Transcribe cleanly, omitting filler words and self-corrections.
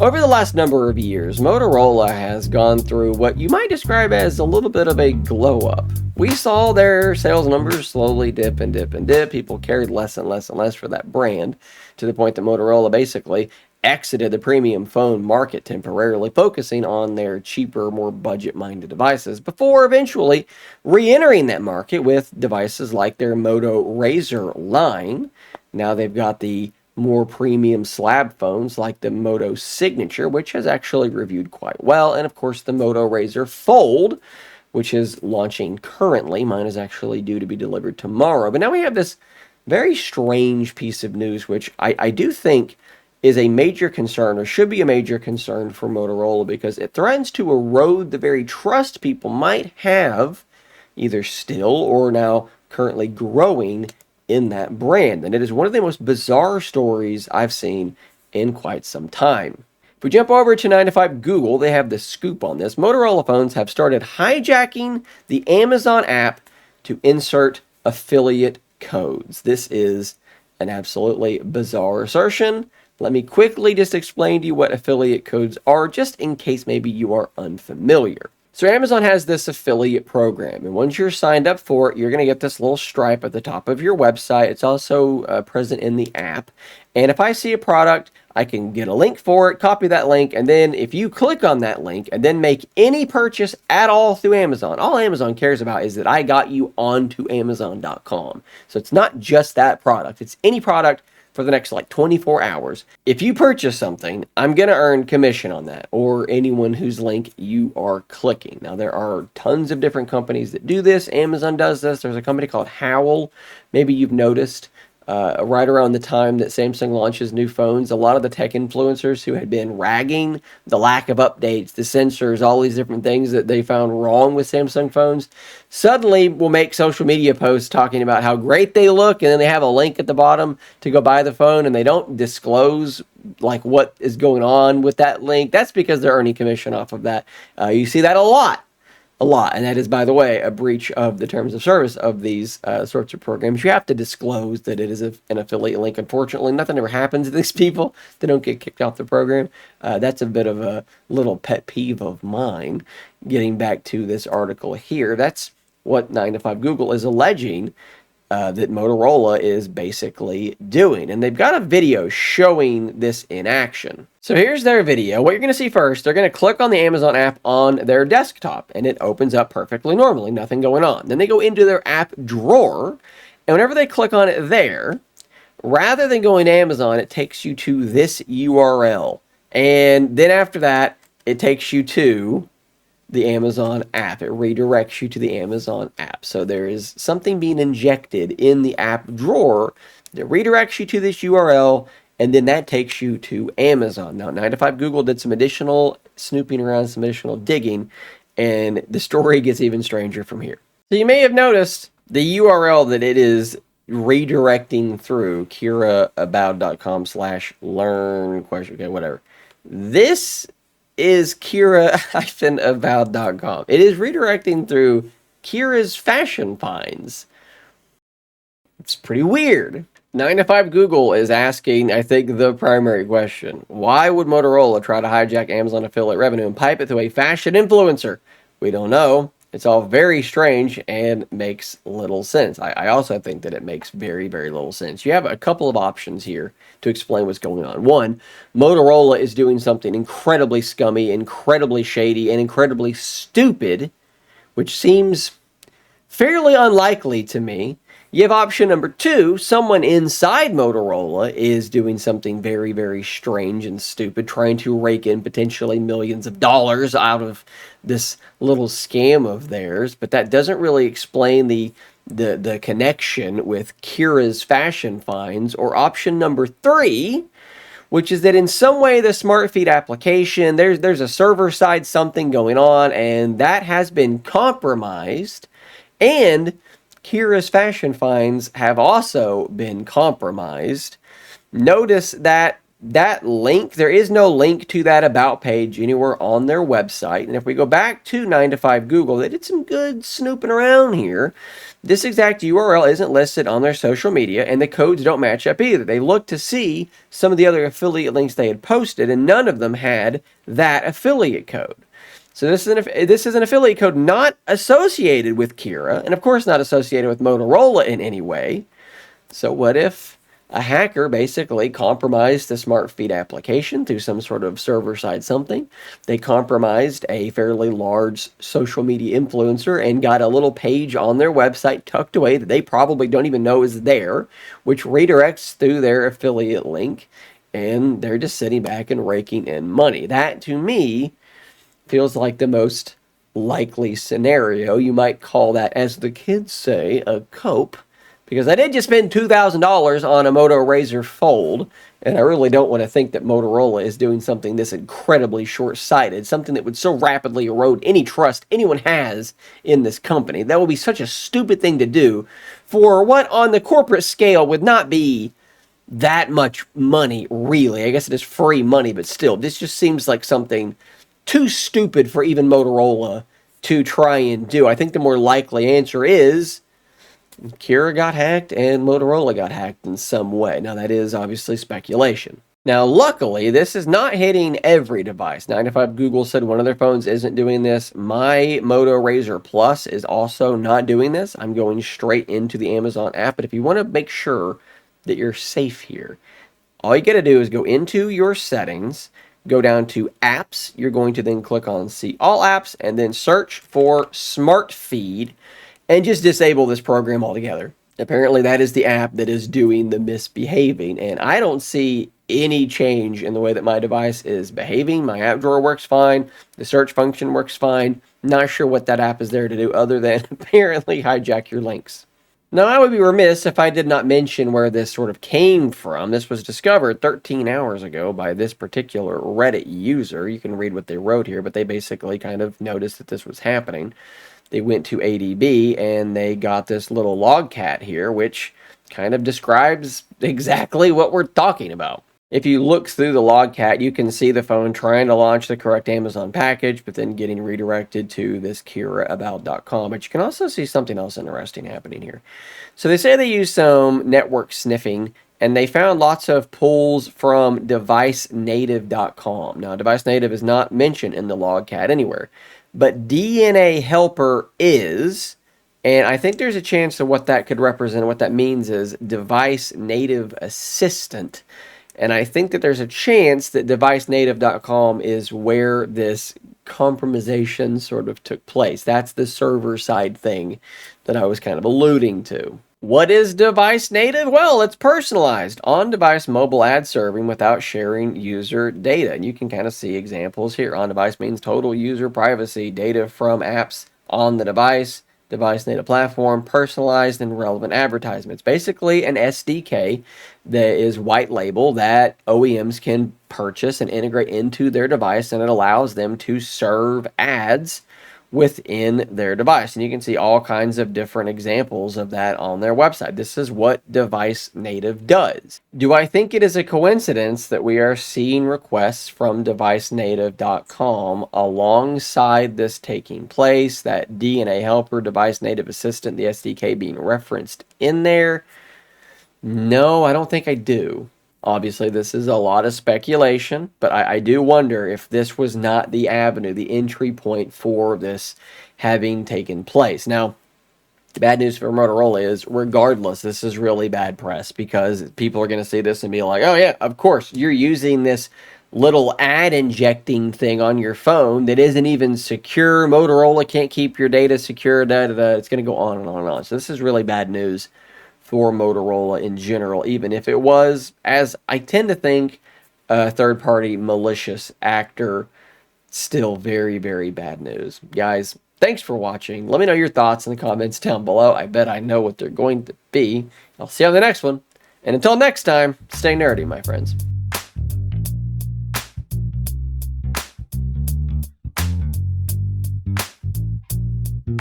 Over the last number of years, Motorola has gone through what you might describe as a little bit of a glow up. We saw their sales numbers slowly dip and dip and dip. People cared less and less and less for that brand, to the point that Motorola basically exited the premium phone market temporarily, focusing on their cheaper, more budget-minded devices, before eventually re-entering that market with devices like their Moto Razr line. Now they've got the more premium slab phones like the Moto Signature, which has actually reviewed quite well, and of course the Moto Razr Fold, which is launching currently. Mine is actually due to be delivered tomorrow. But now we have this very strange piece of news, which I do think is a major concern, or should be a major concern for Motorola, because it threatens to erode the very trust people might have, either still or now currently growing, in that brand. And it is one of the most bizarre stories I've seen in quite some time. If we jump over to 9 to 5 Google, they have the scoop on this. Motorola phones have started hijacking the Amazon app to insert affiliate codes. This is an absolutely bizarre assertion. Let me quickly just explain to you what affiliate codes are, just in case maybe you are unfamiliar. So Amazon has this affiliate program, and once you're signed up for it, you're going to get this little stripe at the top of your website. It's also present in the app. And if I see a product, I can get a link for it, copy that link, and then if you click on that link and then make any purchase at all through Amazon, all Amazon cares about is that I got you onto Amazon.com. So it's not just that product, it's any product for the next like 24 hours. If you purchase something, I'm going to earn commission on that, or anyone whose link you are clicking. Now, there are tons of different companies that do this. Amazon does this. There's a company called Howl. Maybe you've noticed right around the time that Samsung launches new phones, a lot of the tech influencers who had been ragging the lack of updates, the sensors, all these different things that they found wrong with Samsung phones, suddenly will make social media posts talking about how great they look, and then they have a link at the bottom to go buy the phone, and they don't disclose like what is going on with that link. That's because they're earning commission off of that. You see that a lot. And that is, by the way, a breach of the terms of service of these sorts of programs. You have to disclose that it is an affiliate link. Unfortunately, nothing ever happens to these people. They don't get kicked off the program. That's a bit of a little pet peeve of mine. Getting back to this article here, that's what 9 to 5 Google is alleging that Motorola is basically doing. And they've got a video showing this in action. So here's their video. What you're going to see first, they're going to click on the Amazon app on their desktop, and it opens up perfectly normally, nothing going on. Then they go into their app drawer, and whenever they click on it there, rather than going to Amazon, it takes you to this URL. And then after that, it takes you to the Amazon app. It redirects you to the Amazon app. So there is something being injected in the app drawer that redirects you to this URL, and then that takes you to Amazon. Now, 9 to 5 Google did some additional snooping around, some additional digging, and the story gets even stranger from here. So you may have noticed the URL that it is redirecting through, kiraavowed.com/learn, okay, whatever. This is kira-avowed.com. It is redirecting through Kira's fashion finds. It's pretty weird. 9 to 5 Google is asking, I think, the primary question. Why would Motorola try to hijack Amazon affiliate revenue and pipe it through a fashion influencer? We don't know. It's all very strange and makes little sense. I also think that it makes very, very little sense. You have a couple of options here to explain what's going on. One, Motorola is doing something incredibly scummy, incredibly shady, and incredibly stupid, which seems fairly unlikely to me. You have option number two, someone inside Motorola is doing something very, very strange and stupid, trying to rake in potentially millions of dollars out of this little scam of theirs, but that doesn't really explain the connection with Kira's fashion finds. Or option number three, which is that in some way the Smart Feed application, there's a server-side something going on, and that has been compromised, and Kira's fashion finds have also been compromised. Notice that that link, there is no link to that about page anywhere on their website. And if we go back to 9 to 5 Google, they did some good snooping around here. This exact URL isn't listed on their social media, and the codes don't match up either. They looked to see some of the other affiliate links they had posted, and none of them had that affiliate code. So this is an affiliate code not associated with Kira, and of course not associated with Motorola in any way. So what if a hacker basically compromised the smart feed application through some sort of server-side something? They compromised a fairly large social media influencer and got a little page on their website tucked away that they probably don't even know is there, which redirects through their affiliate link, and they're just sitting back and raking in money. That, to me, feels like the most likely scenario. You might call that, as the kids say, a cope, because I did just spend $2,000 on a Moto Razr Fold, and I really don't want to think that Motorola is doing something this incredibly short-sighted, something that would so rapidly erode any trust anyone has in this company. That would be such a stupid thing to do for what on the corporate scale would not be that much money, really. I guess it is free money, but still, this just seems like something too stupid for even Motorola to try and do. I think the more likely answer is Kira got hacked and Motorola got hacked in some way. Now, that is obviously speculation. Now, luckily, this is not hitting every device. 9 to 5 Google said one of their phones isn't doing this. My Moto Razr Plus is also not doing this. I'm going straight into the Amazon app. But if you want to make sure that you're safe here, all you got to do is go into your settings, go down to apps. You're going to then click on see all apps and then search for Smart Feed and just disable this program altogether. Apparently that is the app that is doing the misbehaving, and I don't see any change in the way that my device is behaving. My app drawer works fine. The search function works fine. Not sure what that app is there to do other than apparently hijack your links. Now, I would be remiss if I did not mention where this sort of came from. This was discovered 13 hours ago by this particular Reddit user. You can read what they wrote here, but they basically kind of noticed that this was happening. They went to ADB and they got this little log cat here, which kind of describes exactly what we're talking about. If you look through the logcat, you can see the phone trying to launch the correct Amazon package, but then getting redirected to this KiraAbout.com. But you can also see something else interesting happening here. So they say they used some network sniffing, and they found lots of pulls from DeviceNative.com. Now, DeviceNative is not mentioned in the logcat anywhere, but DNA Helper is. And I think there's a chance that what that could represent, what that means is Device Native Assistant. And I think that there's a chance that DeviceNative.com is where this compromisation sort of took place. That's the server-side thing that I was kind of alluding to. What is device native? Well, it's personalized on-device mobile ad serving without sharing user data. And you can kind of see examples here. On-device means total user privacy, data from apps on the device, device native platform, personalized and relevant advertisements. Basically an SDK that is white label that OEMs can purchase and integrate into their device, and it allows them to serve ads within their device. And you can see all kinds of different examples of that on their website. This is what Device Native does. Do I think it is a coincidence that we are seeing requests from DeviceNative.com alongside this taking place, that DNA Helper, Device Native Assistant, the SDK being referenced in there? No, I don't think I do. Obviously, this is a lot of speculation, but I do wonder if this was not the avenue, the entry point for this having taken place. Now, the bad news for Motorola is, regardless, this is really bad press, because people are going to see this and be like, oh yeah, of course, you're using this little ad injecting thing on your phone that isn't even secure. Motorola can't keep your data secure, da, da, da. It's going to go on and on and on. So this is really bad news for Motorola in general, even if it was, as I tend to think, a third-party malicious actor. Still very, very bad news. Guys, thanks for watching. Let me know your thoughts in the comments down below. I bet I know what they're going to be. I'll see you on the next one. And until next time, stay nerdy, my friends.